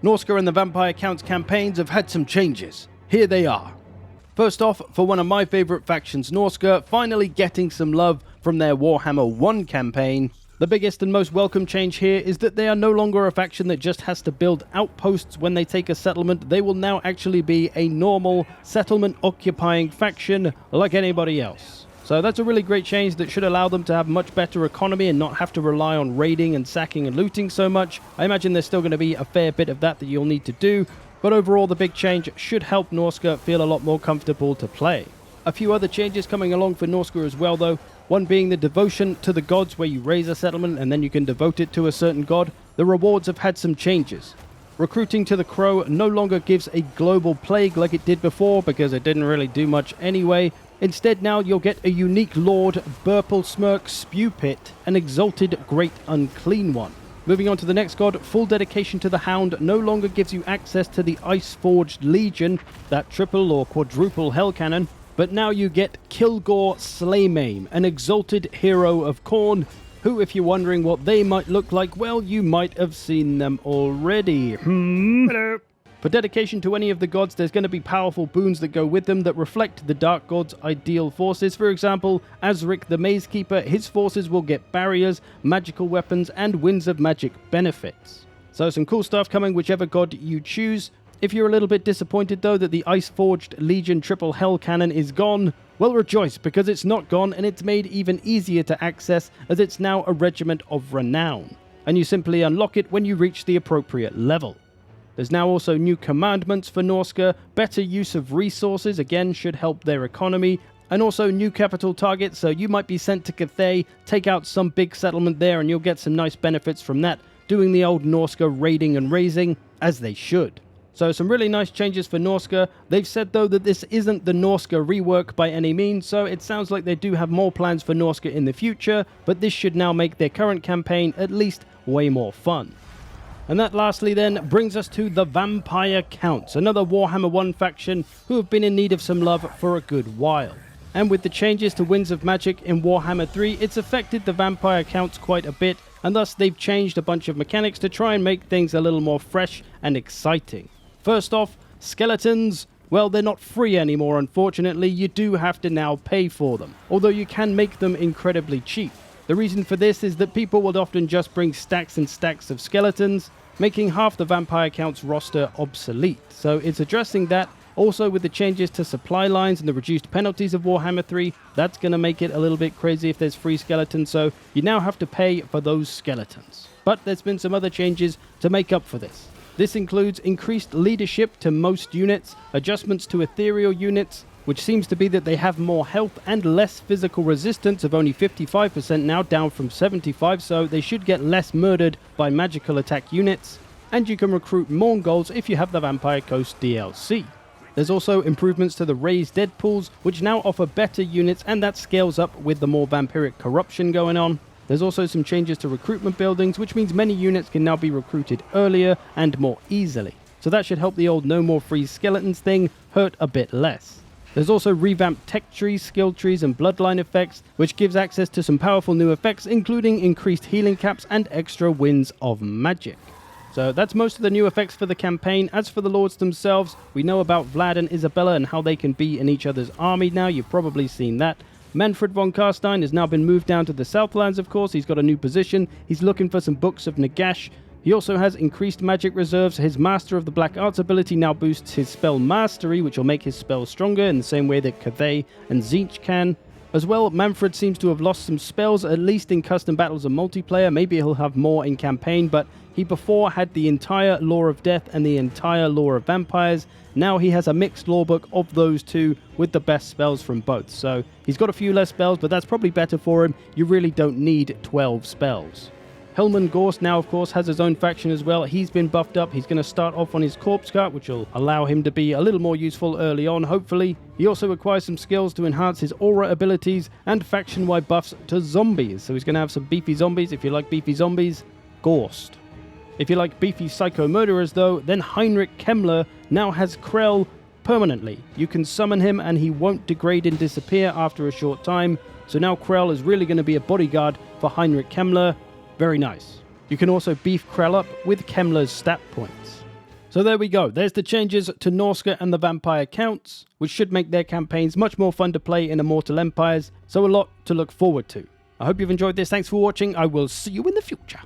Norsca and the Vampire Counts campaigns have had some changes. Here they are. First off, for one of my favourite factions, Norsca, finally getting some love from their Warhammer 1 campaign. The biggest and most welcome change here is that they are no longer a faction that just has to build outposts when they take a settlement. They will now actually be a normal settlement-occupying faction like anybody else. So that's a really great change that should allow them to have much better economy and not have to rely on raiding and sacking and looting so much. I imagine there's still going to be a fair bit of that you'll need to do, but overall the big change should help Norsca feel a lot more comfortable to play. A few other changes coming along for Norsca as well though, one being the devotion to the gods, where you raise a settlement and then you can devote it to a certain god. The rewards have had some changes. Recruiting to the Crow no longer gives a global plague like it did before, because it didn't really do much anyway. Instead now you'll get a unique Lord, Burple Smirk Spew Pit, an exalted Great Unclean One. Moving on to the next god, full dedication to the Hound no longer gives you access to the Ice-Forged Legion, that triple or quadruple hell cannon, but now you get Kilgore Slaymaim, an exalted hero of Khorne, who, if you're wondering what they might look like, well, you might have seen them already. Hello. For dedication to any of the gods, there's going to be powerful boons that go with them that reflect the Dark God's ideal forces. For example, Azric the Maze Keeper, his forces will get barriers, magical weapons, and Winds of Magic benefits. So some cool stuff coming whichever god you choose. If you're a little bit disappointed though that the Ice-Forged Legion triple hell cannon is gone, well, rejoice, because it's not gone, and it's made even easier to access as it's now a regiment of renown, and you simply unlock it when you reach the appropriate level. There's now also new commandments for Norsca, better use of resources, again should help their economy, and also new capital targets, so you might be sent to Cathay, take out some big settlement there, and you'll get some nice benefits from that, doing the old Norsca raiding and raising, as they should. So some really nice changes for Norsca. They've said though that this isn't the Norsca rework by any means, so it sounds like they do have more plans for Norsca in the future, but this should now make their current campaign at least way more fun. And that lastly then brings us to the Vampire Counts, another Warhammer 1 faction who have been in need of some love for a good while. And with the changes to Winds of Magic in Warhammer 3, it's affected the Vampire Counts quite a bit, and thus they've changed a bunch of mechanics to try and make things a little more fresh and exciting. First off, skeletons. Well, they're not free anymore, unfortunately. You do have to now pay for them, although you can make them incredibly cheap. The reason for this is that people would often just bring stacks and stacks of skeletons, making half the Vampire Counts roster obsolete. So it's addressing that. Also, with the changes to supply lines and the reduced penalties of Warhammer 3, that's going to make it a little bit crazy if there's free skeletons, so you now have to pay for those skeletons. But there's been some other changes to make up for this. This includes increased leadership to most units, adjustments to ethereal units, which seems to be that they have more health and less physical resistance of only 55% now, down from 75%, so they should get less murdered by magical attack units. And you can recruit Mongols if you have the Vampire Coast DLC. There's also improvements to the Raised Dead pools, which now offer better units, and that scales up with the more vampiric corruption going on. There's also some changes to recruitment buildings, which means many units can now be recruited earlier and more easily. So that should help the old no more free skeletons thing hurt a bit less. There's also revamped tech trees, skill trees, and bloodline effects, which gives access to some powerful new effects, including increased healing caps and extra winds of magic. So that's most of the new effects for the campaign. As for the lords themselves, we know about Vlad and Isabella and how they can be in each other's army now. You've probably seen that. Manfred von Carstein has now been moved down to the Southlands, of course. He's got a new position. He's looking for some books of Nagash. He also has increased magic reserves. His Master of the Black Arts ability now boosts his spell mastery, which will make his spells stronger in the same way that Cathay and Tzeentch can. As well, Manfred seems to have lost some spells, at least in custom battles and multiplayer. Maybe he'll have more in campaign, but he before had the entire lore of death and the entire lore of vampires. Now he has a mixed lore book of those two with the best spells from both. So he's got a few less spells, but that's probably better for him. You really don't need 12 spells. Hillman Gorst now, of course, has his own faction as well. He's been buffed up. He's going to start off on his corpse cart, which will allow him to be a little more useful early on, hopefully. He also acquires some skills to enhance his aura abilities and faction-wide buffs to zombies. So he's going to have some beefy zombies. If you like beefy zombies, Gorst. If you like beefy psycho murderers, though, then Heinrich Kemmler now has Krell permanently. You can summon him and he won't degrade and disappear after a short time. So now Krell is really going to be a bodyguard for Heinrich Kemmler. Very nice. You can also beef Krell up with Kemmler's stat points. So there we go, there's the changes to Norsca and the Vampire Counts, which should make their campaigns much more fun to play in Immortal Empires, so a lot to look forward to. I hope you've enjoyed this, thanks for watching, I will see you in the future.